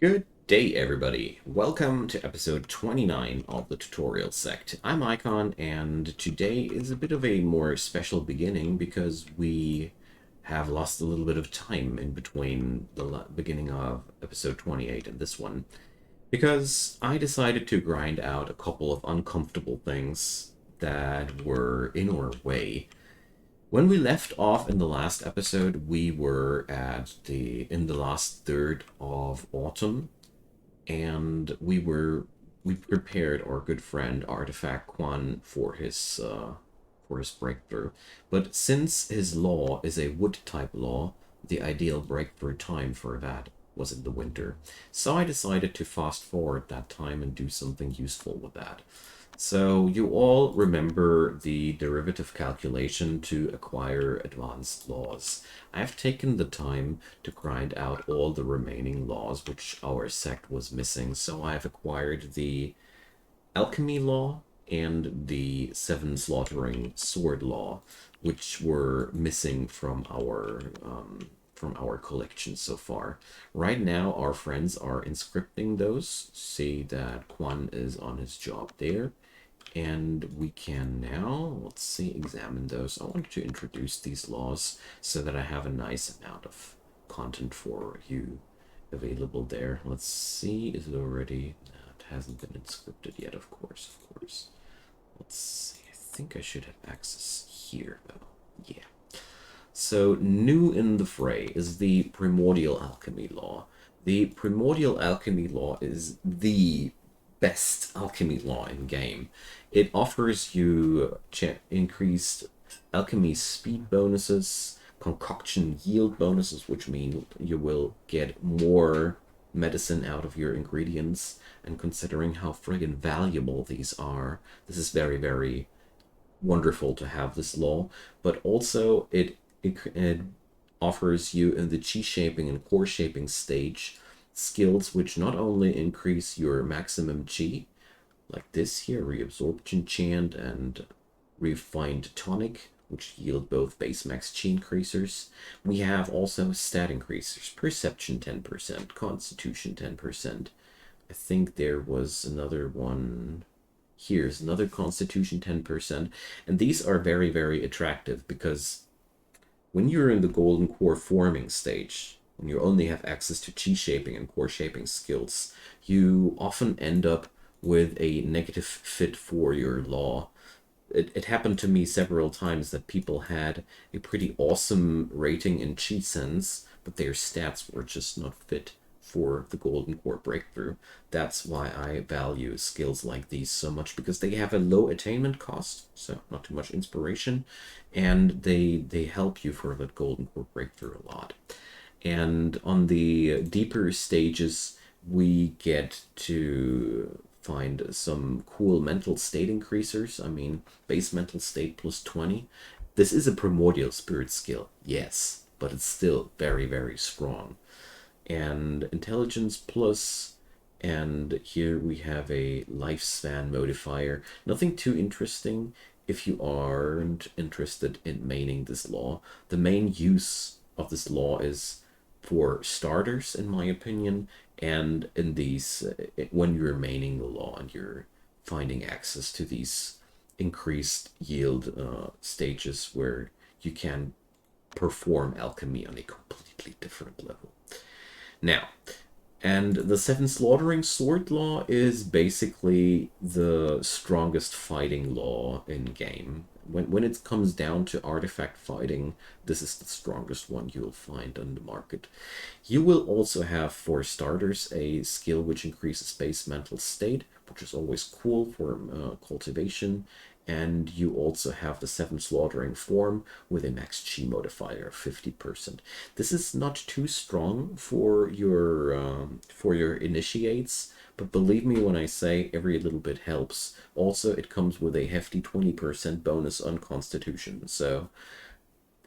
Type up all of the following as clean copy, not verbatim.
Good day, everybody. Welcome to episode 29 of the tutorial sect. I'm Icon, and today is a bit of a more special beginning because we have lost a little bit of time in between the beginning of episode 28 and this one. Because I decided to grind out a couple of uncomfortable things that were in our way. When we left off in the last episode, we were in the last third of autumn, and we prepared our good friend Artifact Quan for his breakthrough. But since his law is a wood type law, the ideal breakthrough time for that was in the winter. So I decided to fast forward that time and do something useful with that. So you all remember the derivative calculation to acquire advanced laws. I have taken the time to grind out all the remaining laws which our sect was missing. So I have acquired the alchemy law and the seven slaughtering sword law, which were missing from our collection so far. Right now, our friends are inscripting those. See that Quan is on his job there. And we can now, let's see, examine those. I want to introduce these laws so that I have a nice amount of content for you available there. Let's see, is it already? No, it hasn't been inscripted yet, of course, of course. Let's see, I think I should have access here, though. Yeah. So, new in the fray is the primordial alchemy law. The primordial alchemy law is the best alchemy law in game. It offers you increased alchemy speed bonuses, concoction yield bonuses, which mean you will get more medicine out of your ingredients. And considering how friggin' valuable these are, this is very, very wonderful to have this law. But also, it offers you in the chi shaping and core shaping stage skills which not only increase your maximum chi, like this here, reabsorption chant and refined tonic, which yield both base max chi increasers. We have also stat increasers, perception 10%, constitution 10%. I think there was another one. Here's another constitution 10%. And these are very, very attractive because when you're in the golden core forming stage, when you only have access to chi shaping and core shaping skills, you often end up with a negative fit for your law. It happened to me several times that people had a pretty awesome rating in chi sense, but their stats were just not fit for the golden core breakthrough. That's why I value skills like these so much, because they have a low attainment cost, so not too much inspiration, and they help you for that golden core breakthrough a lot. And on the deeper stages, we get to find some cool mental state increasers. I mean, base mental state plus 20. This is a primordial spirit skill, yes, but it's still very, very strong. And intelligence plus, and here we have a lifespan modifier. Nothing too interesting if you aren't interested in maining this law. The main use of this law is for starters, in my opinion, and in these when you're maining the law and you're finding access to these increased yield stages where you can perform alchemy on a completely different level. Now, and the Seven Slaughtering Sword Law is basically the strongest fighting law in game. When it comes down to artifact fighting, this is the strongest one you'll find on the market. You will also have, for starters, a skill which increases base mental state, which is always cool for cultivation. And you also have the Seven Slaughtering form with a max chi modifier of 50%. This is not too strong for your initiates, but believe me when I say every little bit helps. Also, it comes with a hefty 20% bonus on Constitution, so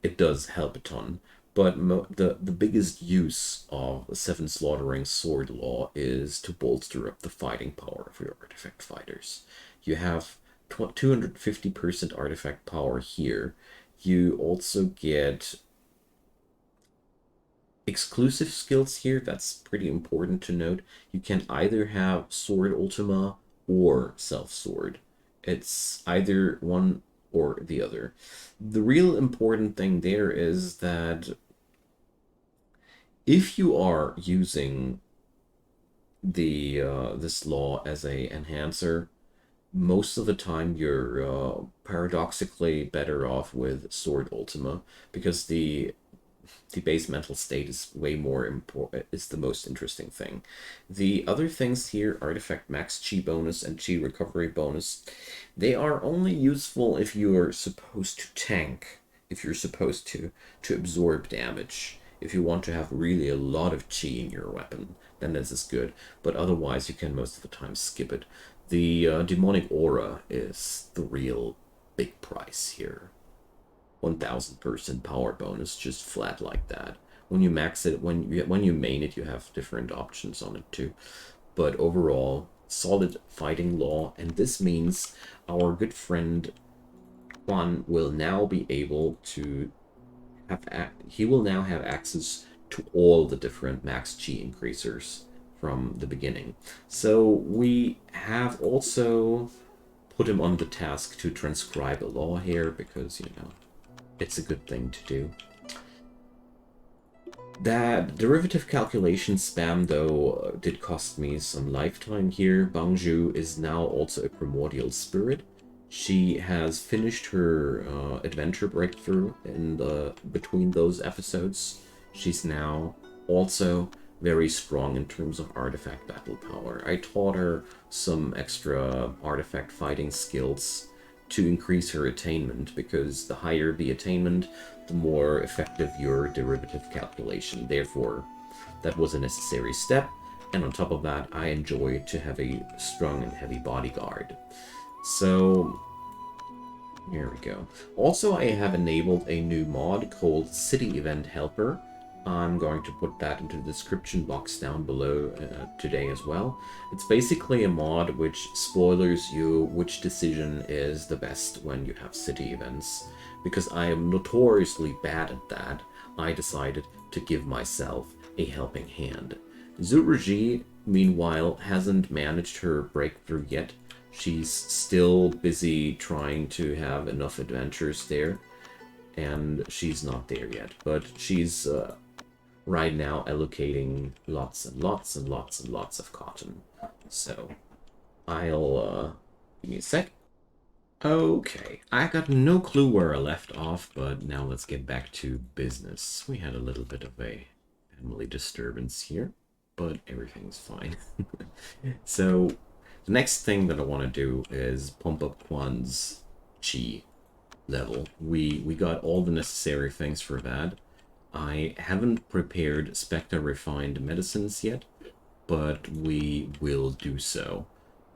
it does help a ton. But the biggest use of the Seven Slaughtering Sword Law is to bolster up the fighting power of your artifact fighters. You have 250% artifact power here. You also get exclusive skills here, that's pretty important to note. You can either have Sword Ultima or Self Sword. It's either one or the other. The real important thing there is that if you are using the this law as a enhancer, most of the time you're paradoxically better off with Sword Ultima because the base mental state is way more important, is the most interesting thing. The other things here, artifact max chi bonus and chi recovery bonus, they are only useful if you are supposed to tank, if you're supposed to absorb damage. If you want to have really a lot of chi in your weapon, then this is good. But otherwise, you can most of the time skip it. The demonic aura is the real big price here. 1000% power bonus just flat like that. When you max it, when you main it, you have different options on it too. But overall, solid fighting law, and this means our good friend Juan will now be able to he will now have access to all the different max chi increasers from the beginning. So we have also put him on the task to transcribe a law here because, you know, it's a good thing to do. That derivative calculation spam, though, did cost me some lifetime here. Bangju is now also a primordial spirit. She has finished her adventure breakthrough in the between those episodes. She's now also very strong in terms of artifact battle power. I taught her some extra artifact fighting skills to increase her attainment, because the higher the attainment, the more effective your derivative calculation. Therefore, that was a necessary step, and on top of that, I enjoy to have a strong and heavy bodyguard. So, here we go. Also, I have enabled a new mod called City Event Helper. I'm going to put that into the description box down below today as well. It's basically a mod which spoilers you which decision is the best when you have city events. Because I am notoriously bad at that, I decided to give myself a helping hand. Zuruji, meanwhile, hasn't managed her breakthrough yet. She's still busy trying to have enough adventures there, and she's not there yet. But she's right now allocating lots and lots and lots and lots of cotton. So I'll give me a sec. Okay, I got no clue where I left off, but now let's get back to business. We had a little bit of a family disturbance here, but everything's fine. So the next thing that I want to do is pump up Quan's chi level. We got all the necessary things for that. I haven't prepared Spectre refined medicines yet, but we will do so.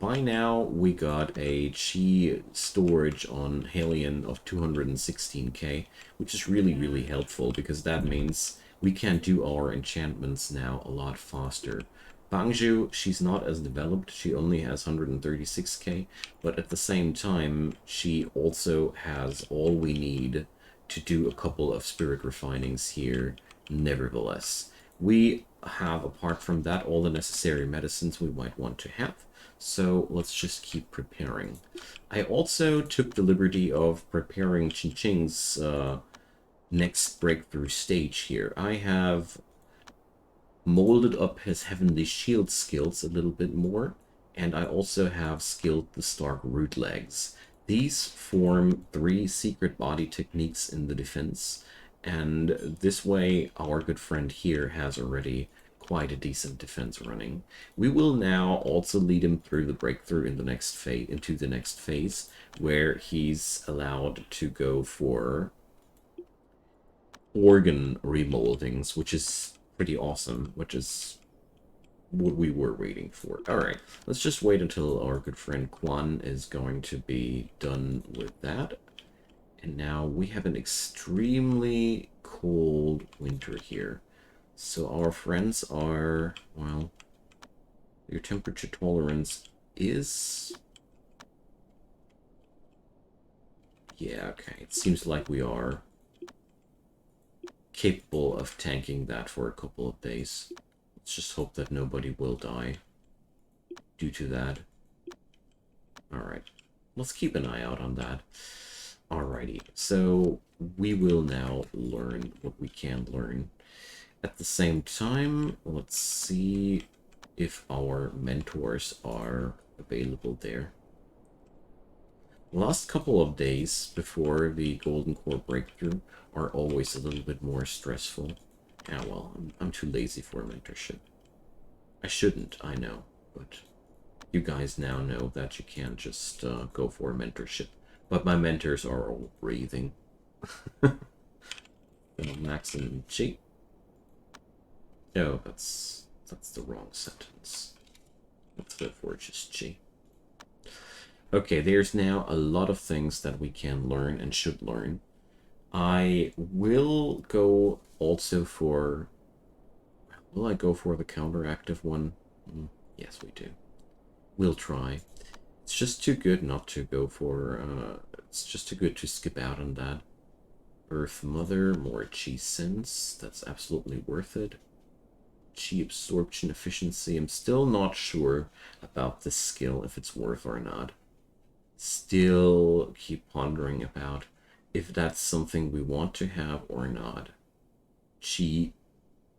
By now, we got a chi storage on Halion of 216k, which is really, really helpful because that means we can do our enchantments now a lot faster. Bangju, she's not as developed, she only has 136k, but at the same time, she also has all we need to do a couple of spirit refinings here, nevertheless. We have, apart from that, all the necessary medicines we might want to have, so let's just keep preparing. I also took the liberty of preparing Ching Ching's next breakthrough stage here. I have molded up his Heavenly Shield skills a little bit more, and I also have skilled the Stark Root Legs. These form 3 secret body techniques in the defense, and this way our good friend here has already quite a decent defense running. We will now also lead him through the breakthrough in the next phase, into the next phase, where he's allowed to go for organ remoldings, which is pretty awesome, which is what we were waiting for. Alright, let's just wait until our good friend Quan is going to be done with that. And now we have an extremely cold winter here. So our friends are, well, your temperature tolerance is... Yeah, okay, it seems like we are capable of tanking that for a couple of days. Let's just hope that nobody will die due to that. Alright, let's keep an eye out on that. Alrighty, so we will now learn what we can learn. At the same time, let's see if our mentors are available there. The last couple of days before the Golden Core breakthrough are always a little bit more stressful. Ah, well, I'm too lazy for mentorship. I shouldn't, I know, but you guys now know that you can't just go for mentorship. But my mentors are all breathing. Maximum G. No, that's the wrong sentence. Let's go for just G. Okay, there's now a lot of things that we can learn and should learn. I will go also for... Will I go for the counteractive one? Yes, we do. We'll try. It's just too good not to go for... it's just too good to skip out on that. Earth Mother, more Chi Sense. That's absolutely worth it. Chi Absorption Efficiency. I'm still not sure about this skill, if it's worth or not. Still keep pondering about if that's something we want to have or not. Chi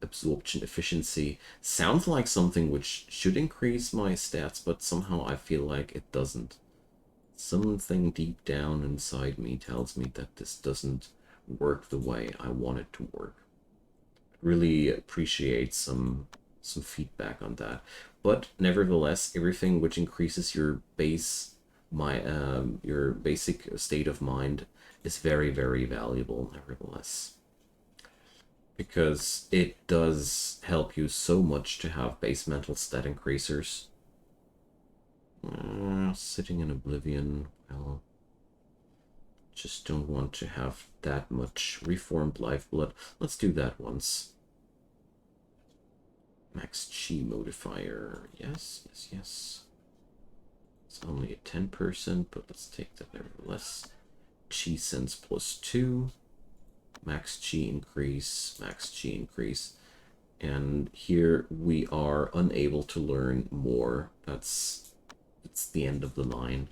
Absorption Efficiency sounds like something which should increase my stats, but somehow I feel like it doesn't. Something deep down inside me tells me that this doesn't work the way I want it to work. Really appreciate some feedback on that. But nevertheless, everything which increases your your basic state of mind is very, very valuable, nevertheless. Because it does help you so much to have base mental stat increasers. Sitting in Oblivion, well, just don't want to have that much reformed lifeblood. Let's do that once. Max Chi modifier, yes, yes, yes. It's only a 10%, but let's take that nevertheless. Chi Sense +2. Max Chi increase, Max Chi increase. And here we are unable to learn more. It's the end of the line.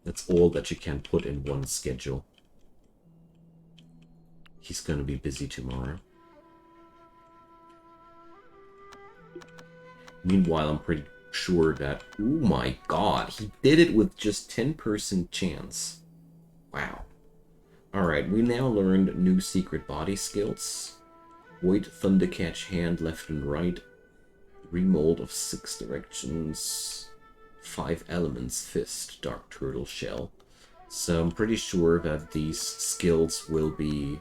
That's all that you can put in one schedule. He's gonna be busy tomorrow. Meanwhile, I'm pretty sure that... Oh my god, he did it with just 10% chance. Wow. Alright, we now learned new secret body skills. Void Thundercatch hand left and right. Remold of 6 directions. 5 elements fist, dark turtle shell. So I'm pretty sure that these skills will be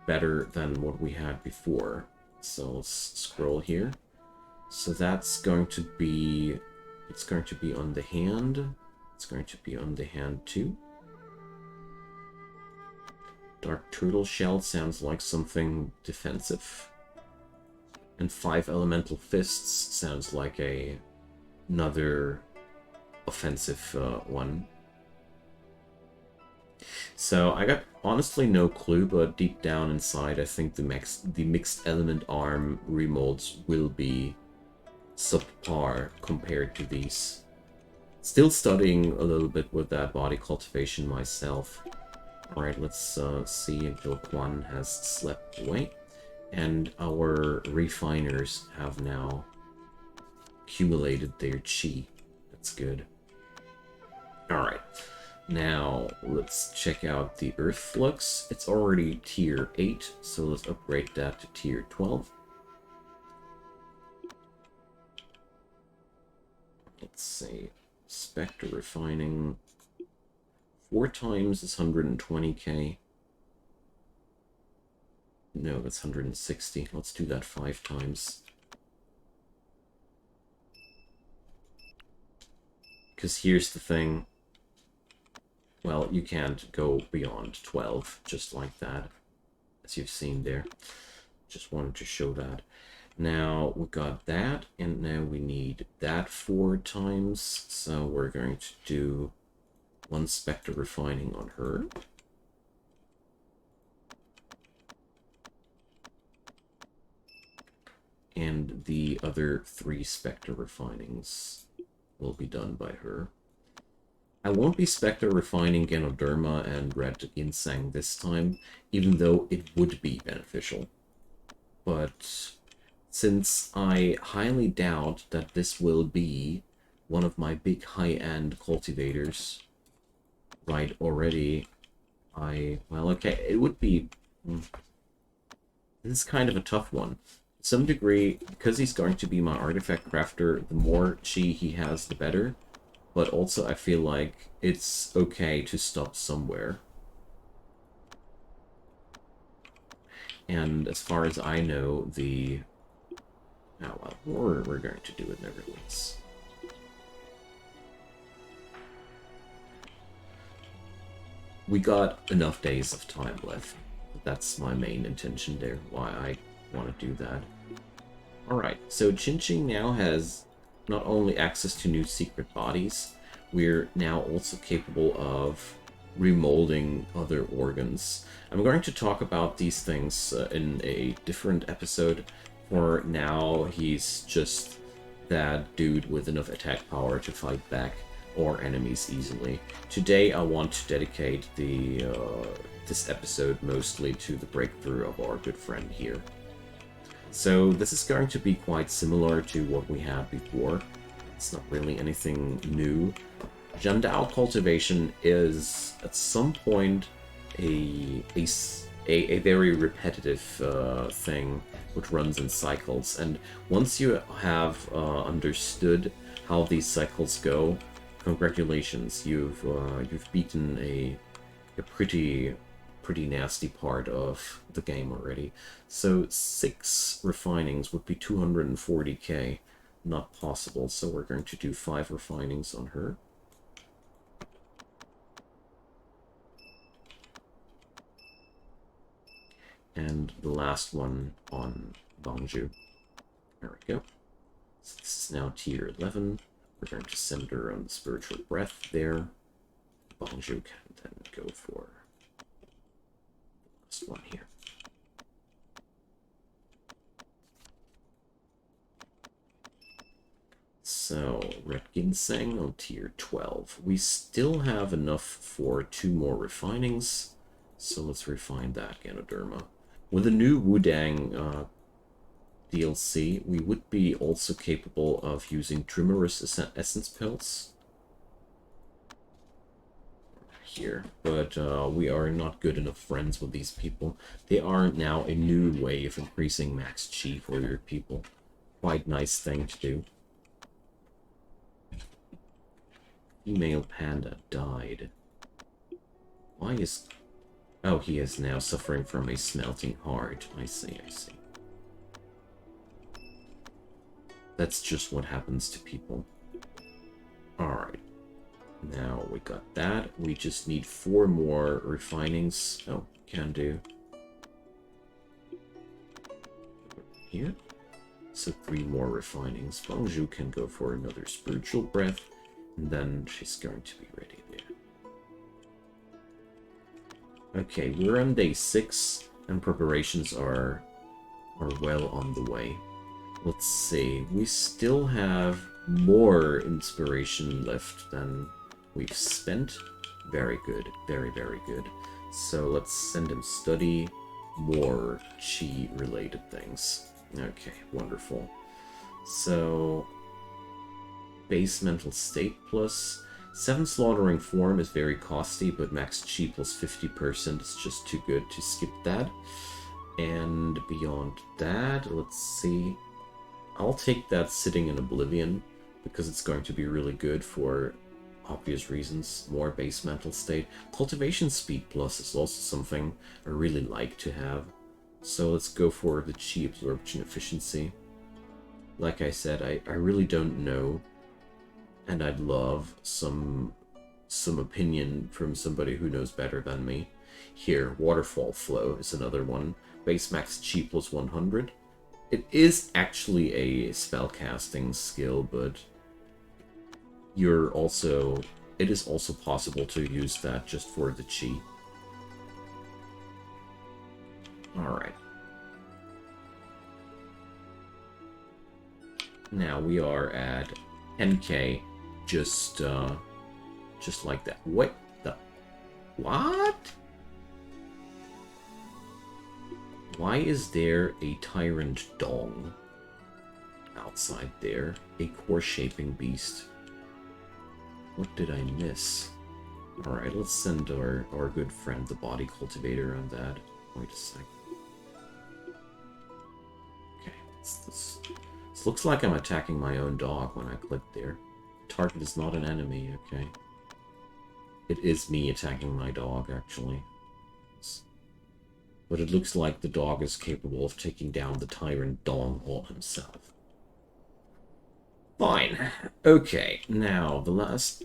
better than what we had before. So let's scroll here. So that's going to be... It's going to be on the hand. It's going to be on the hand too. Dark turtle shell sounds like something defensive. And 5 elemental fists sounds like another offensive one. So I got honestly no clue, but deep down inside I think the mixed element arm remolds will be subpar compared to these. Still studying a little bit with that body cultivation myself. Alright, let's see until Quan has slept away. And our refiners have now accumulated their chi. That's good. Alright, now let's check out the Earth Flux. It's already tier 8, so let's upgrade that to tier 12. Let's see, Spectre Refining. 4 times is 120k. No, that's 160. Let's do that 5 times. Because here's the thing. Well, you can't go beyond 12, just like that. As you've seen there. Just wanted to show that. Now, we got that, and now we need that 4 times. So we're going to do 1 Spectre Refining on her. And the other 3 Spectre refinings will be done by her. I won't be Spectre refining Ganoderma and Red Ginseng this time, even though it would be beneficial. But since I highly doubt that this will be one of my big high-end cultivators right already, well, okay, it would be... This is kind of a tough one. To some degree, because he's going to be my artifact crafter, the more chi he has, the better. But also, I feel like it's okay to stop somewhere. And as far as I know, the... Oh, well, we're going to do it nevertheless. We got enough days of time left. That's my main intention there, why I want to do that. Alright, so Chinching now has not only access to new secret bodies, we're now also capable of remolding other organs. I'm going to talk about these things in a different episode. For now, he's just that dude with enough attack power to fight back or enemies easily. Today I want to dedicate this episode mostly to the breakthrough of our good friend here. So this is going to be quite similar to what we had before. It's not really anything new. Jandao cultivation is at some point a very repetitive thing which runs in cycles, and once you have understood how these cycles go, congratulations, you've beaten a pretty nasty part of the game already. So 6 refinings would be 240k. Not possible, so we're going to do 5 refinings on her. And the last one on Bangju. There we go. So this is now tier 11. We're going to send her on the spiritual breath there. Bangju can then go for this one here. So, Red Ginseng on tier 12. We still have enough for 2 more refinings, so let's refine that Ganoderma. With the new Wudang DLC, we would be also capable of using Trimerous Essence Pills here, but we are not good enough friends with these people. They are now a new way of increasing max chi for your people. Quite nice thing to do. Female panda died. Why is... Oh, he is now suffering from a smelting heart. I see, I see. That's just what happens to people. Alright. Now we got that. We just need 4 more refinings. Oh, can do. Here. So 3 more refinings. Bangju can go for another spiritual breath. And then she's going to be ready there. Okay, we're on day 6, and preparations are well on the way. Let's see, we still have more inspiration left than we've spent. Very good, very, very good. So let's send him study more chi-related things. Okay, wonderful. So... base mental state plus 7 slaughtering form is very costly, but max chi plus 50% is just too good to skip that. And beyond that, let's see. I'll take that sitting in Oblivion because it's going to be really good for obvious reasons. More base mental state. Cultivation speed plus is also something I really like to have. So let's go for the chi absorption efficiency. Like I said, I really don't know. And I'd love some opinion from somebody who knows better than me. Here, Waterfall Flow is another one. Base max chi plus 100. It is actually a spellcasting skill, but it is also possible to use that just for the chi. Alright. Now we are at 10k, just like that. What the? What? Why is there a tyrant dong outside there? A core-shaping beast. What did I miss? Alright, let's send our good friend, the body cultivator, on that. Wait a sec. Okay, this looks like I'm attacking my own dog when I click there. Target is not an enemy, okay. It is me attacking my dog, actually. But it looks like the dog is capable of taking down the tyrant dong all himself. Fine. Okay, now the last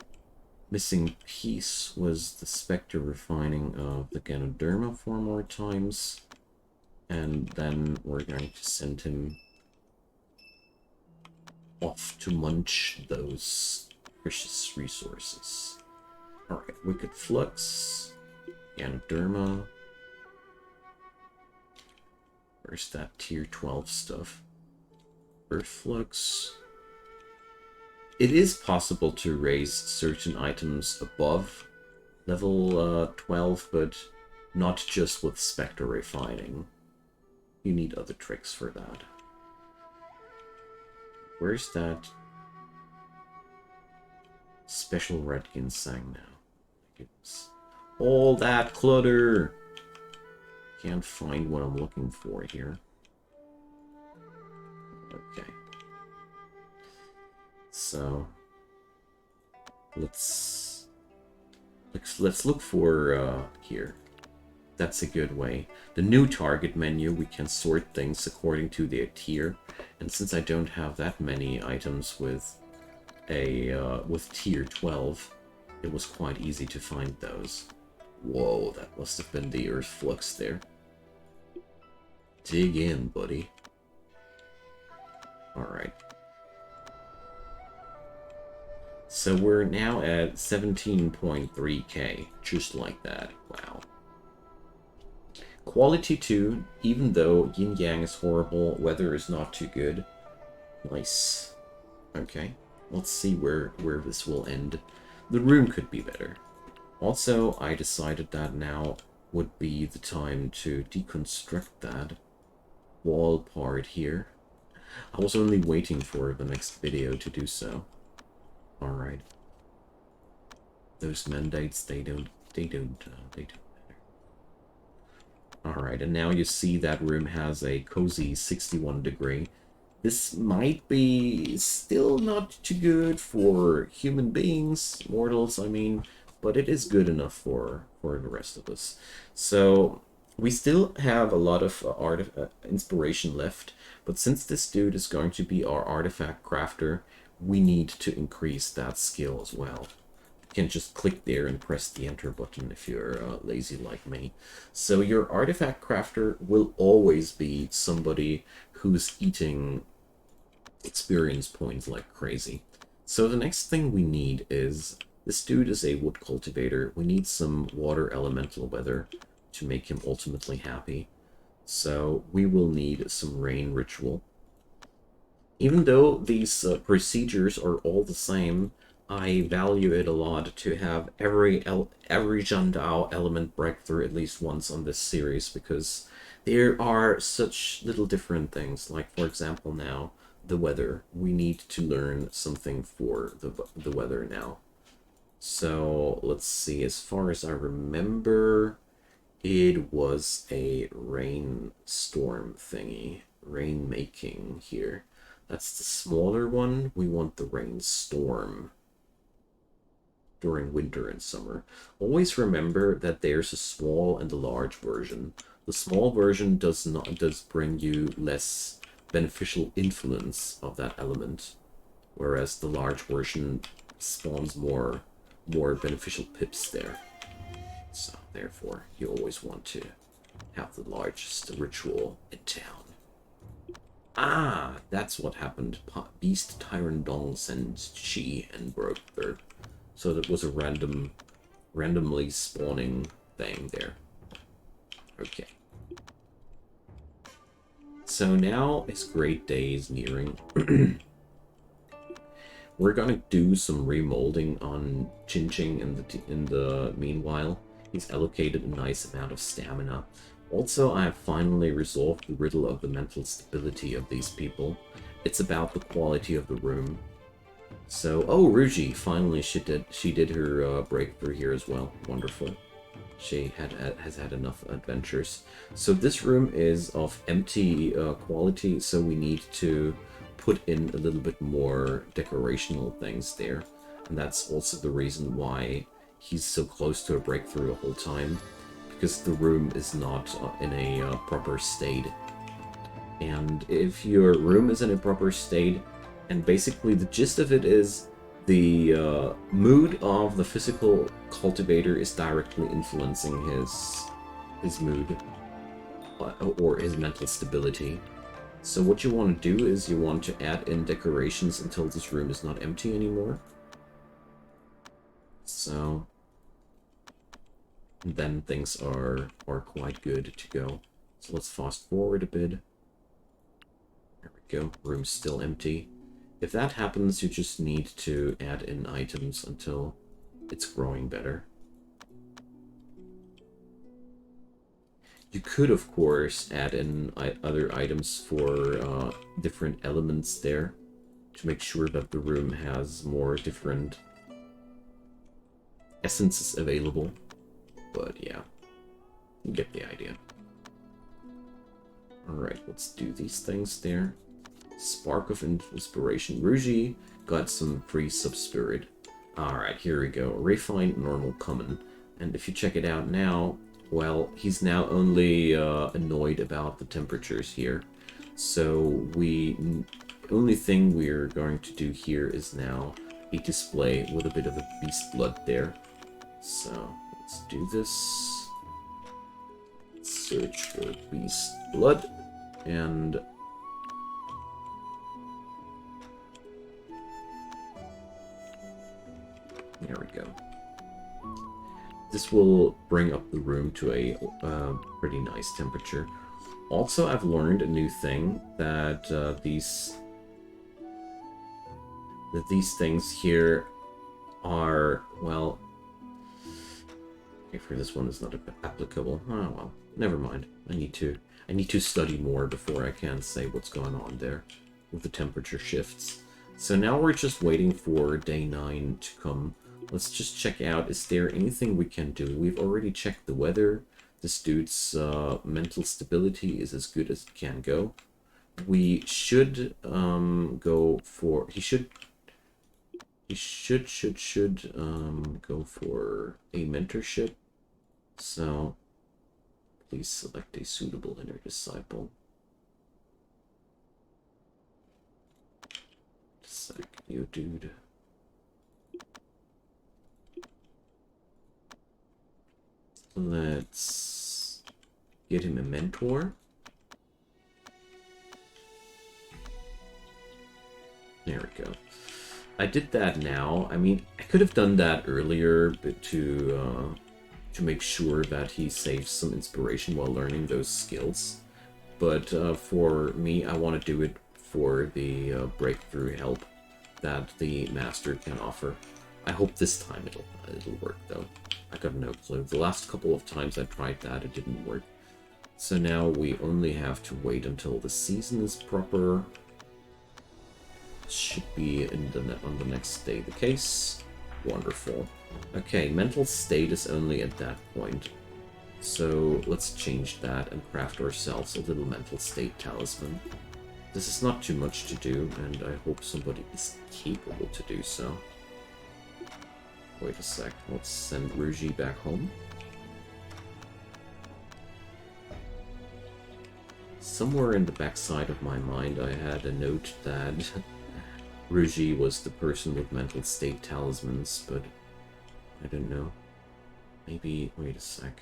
missing piece was the Spectre refining of the Ganoderma 4 more times. And then we're going to send him off to munch those precious resources. Alright, Wicked Flux, Ganoderma. Where's that tier 12 stuff? Earth Flux. It is possible to raise certain items above level 12, but not just with Spectre refining. You need other tricks for that. Where's that special red ginseng now? It's all that clutter! Can't find what I'm looking for here. Okay. So let's look for here. That's a good way. The new target menu, we can sort things according to their tier, and since I don't have that many items with tier 12, it was quite easy to find those. Whoa, that must have been the Earth Flux there. Dig in, buddy. Alright. So we're now at 17.3k, just like that. Wow. Quality 2, even though yin yang is horrible, weather is not too good. Nice. Okay, let's see where this will end. The room could be better. Also, I decided that now would be the time to deconstruct that wall part here. I was only waiting for the next video to do so. Alright. Those mandates, they don't matter. Alright, and now you see that room has a cozy 61 degree. This might be still not too good for human beings, mortals, I mean, but it is good enough for the rest of us. So, we still have a lot of inspiration left, but since this dude is going to be our artifact crafter, we need to increase that skill as well. You can just click there and press the enter button if you're lazy like me. So your artifact crafter will always be somebody who's eating experience points like crazy. So the next thing we need is, this dude is a wood cultivator. We need some water elemental weather to make him ultimately happy. So we will need some rain ritual. Even though these procedures are all the same, I value it a lot to have every Jandao element breakthrough at least once on this series, because there are such little different things. Like, for example, now, the weather. We need to learn something for the weather now. So, let's see, as far as I remember, it was a rainstorm thingy. Rain-making here. That's the smaller one. We want the rainstorm during winter and summer. Always remember that there's a small and a large version. The small version does bring you less beneficial influence of that element, whereas the large version spawns more beneficial pips there. So therefore, you always want to have the largest ritual in town. Ah, that's what happened. Beast Tyrant Dong sends Chi and broke third. So that was a randomly spawning thing there. Okay. So now his great day is nearing. We're gonna do some remolding on Chinching in the meanwhile. He's allocated a nice amount of stamina. Also, I have finally resolved the riddle of the mental stability of these people. It's about the quality of the room. So, oh, Ruji, finally she did her breakthrough here as well. Wonderful. She has had enough adventures. So this room is of empty quality, so we need to put in a little bit more decorational things there. And that's also the reason why he's so close to a breakthrough the whole time, because the room is not in a proper state. And if your room is in a proper state, and basically the gist of it is the mood of the physical cultivator is directly influencing his mood or his mental stability. So what you want to do is you want to add in decorations until this room is not empty anymore. So then things are quite good to go. So let's fast forward a bit. There we go. Room's still empty. If that happens, you just need to add in items until it's growing better. You could, of course, add in other items for different elements there to make sure that the room has more different essences available. But yeah, you get the idea. Alright, let's do these things there. Spark of Inspiration. Ruji got some free sub-spirit. Alright, here we go. Refined, normal, common. And if you check it out now, well, he's now only annoyed about the temperatures here. So only thing we're going to do here is now a display with a bit of a beast blood there. So let's do this. Search for beast blood and there we go. This will bring up the room to a pretty nice temperature. Also, I've learned a new thing that these things here are, well, okay, for this one is not applicable. Oh well, never mind. I need to study more before I can say what's going on there with the temperature shifts. So now we're just waiting for day 9 to come. Let's just check out, is there anything we can do? We've already checked the weather. This dude's mental stability is as good as it can go. We should go for... He should go for a mentorship. So, please select a suitable inner disciple. Sec, you dude. Let's get him a mentor. There we go. I did that now. I mean, I could have done that earlier, but to make sure that he saves some inspiration while learning those skills. But for me, I want to do it for the breakthrough help that the master can offer. I hope this time it'll work though. I got no clue. The last couple of times I tried that, it didn't work. So now we only have to wait until the season is proper. Should be on the next day the case. Wonderful. Okay, mental state is only at that point. So let's change that and craft ourselves a little mental state talisman. This is not too much to do, and I hope somebody is capable to do so. Wait a sec, let's send Ruji back home. Somewhere in the backside of my mind I had a note that Ruji was the person with mental state talismans, but I don't know. Maybe, wait a sec.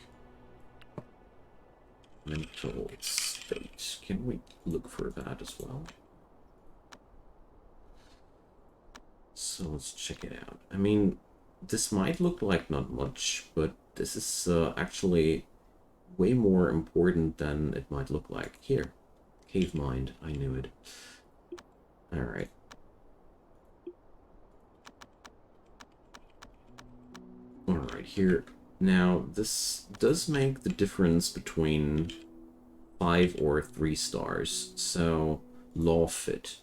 Mental state. Can we look for that as well? So let's check it out. I mean, this might look like not much, but this is actually way more important than it might look like. Here, Cave Mind, I knew it. Alright. right, here. Now, this does make the difference between 5 or 3 stars. So, law fit.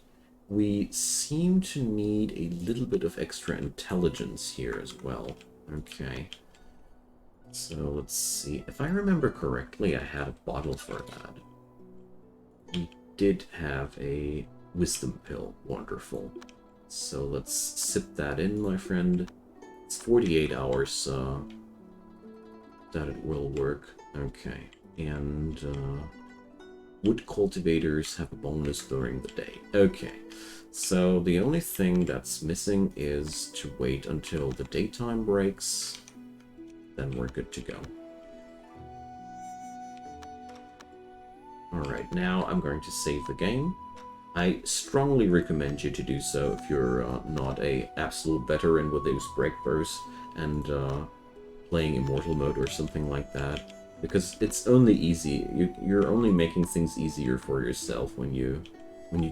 We seem to need a little bit of extra intelligence here as well. Okay. So, let's see. If I remember correctly, I had a bottle for that. We did have a wisdom pill. Wonderful. So, let's sip that in, my friend. It's 48 hours that it will work. Okay. And wood cultivators have a bonus during the day. Okay. So the only thing that's missing is to wait until the daytime breaks. Then we're good to go. Alright, now I'm going to save the game. I strongly recommend you to do so if you're not a absolute veteran with those breakthroughs and playing Immortal mode or something like that. Because it's only easy. You're only making things easier for yourself when you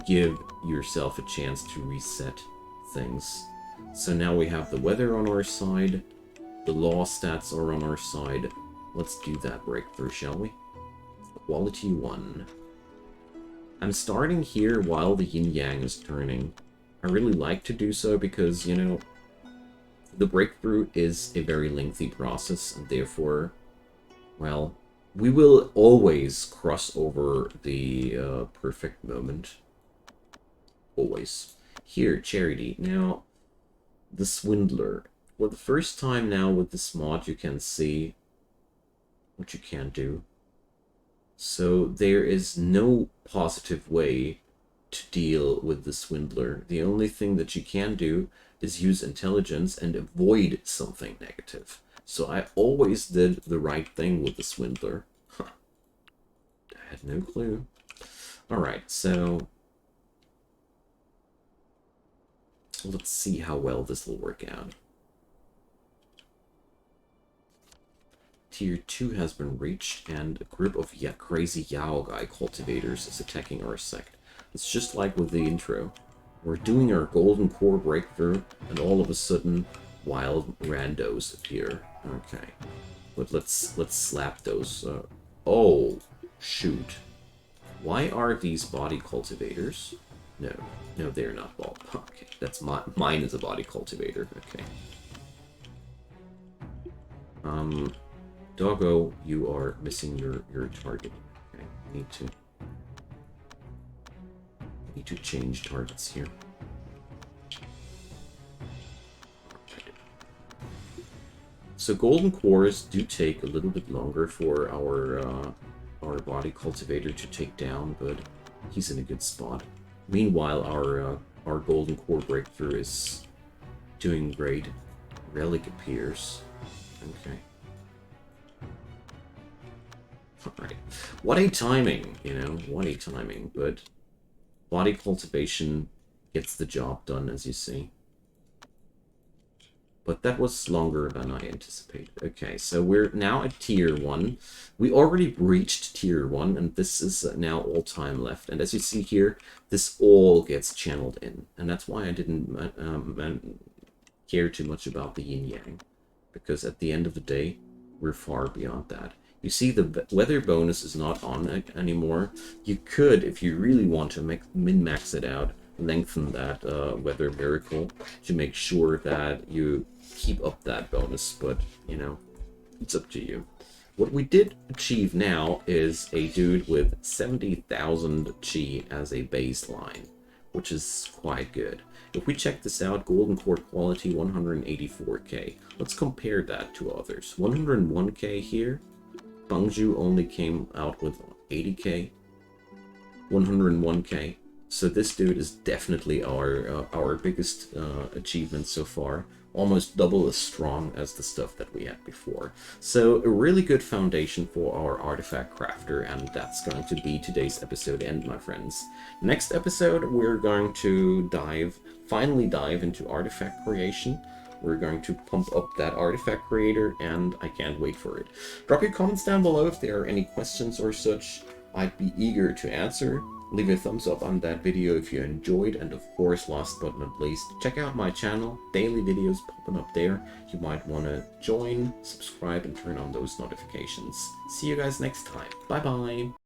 give yourself a chance to reset things. So now we have the weather on our side. The law stats are on our side. Let's do that breakthrough, shall we? Quality 1. I'm starting here while the yin-yang is turning. I really like to do so because, you know, the breakthrough is a very lengthy process, and therefore, well, we will always cross over the perfect moment. Always. Here, Charity. Now, the Swindler. For the first time now with this mod, you can see what you can do. So there is no positive way to deal with the Swindler. The only thing that you can do is use intelligence and avoid something negative. So I always did the right thing with the Swindler. Huh. I had no clue. Alright, so let's see how well this will work out. Tier 2 has been reached, and a group of crazy Yao Guy cultivators is attacking our sect. It's just like with the intro. We're doing our golden core breakthrough, and all of a sudden, wild randos appear. Okay. But let's slap those. Oh, shoot. Why are these body cultivators? No, they're not bald. Okay, that's mine is a body cultivator. Okay. Doggo, you are missing your target. Okay, need to change targets here. So golden cores do take a little bit longer for our body cultivator to take down, but he's in a good spot. Meanwhile, our golden core breakthrough is doing great. Relic appears. Okay. Alright. What a timing, you know? What a timing. But body cultivation gets the job done, as you see. But that was longer than I anticipated. Okay, so we're now at Tier 1. We already reached Tier 1, and this is now all time left. And as you see here, this all gets channeled in. And that's why I didn't care too much about the yin-yang. Because at the end of the day, we're far beyond that. You see the weather bonus is not on anymore. You could, if you really want to min-max it out, lengthen that weather miracle to make sure that you keep up that bonus, but, you know, it's up to you. What we did achieve now is a dude with 70,000 chi as a baseline, which is quite good. If we check this out, golden core quality 184k. Let's compare that to others. 101k here. Bangju only came out with 80k. 101k. So this dude is definitely our biggest achievement so far. Almost double as strong as the stuff that we had before. So a really good foundation for our artifact crafter, and that's going to be today's episode end, my friends. Next episode, we're going to finally dive into artifact creation. We're going to pump up that artifact creator, and I can't wait for it. Drop your comments down below if there are any questions or such. I'd be eager to answer. Leave a thumbs up on that video if you enjoyed, and of course, last but not least, check out my channel. Daily videos popping up there. You might want to join, subscribe, and turn on those notifications. See you guys next time. Bye bye.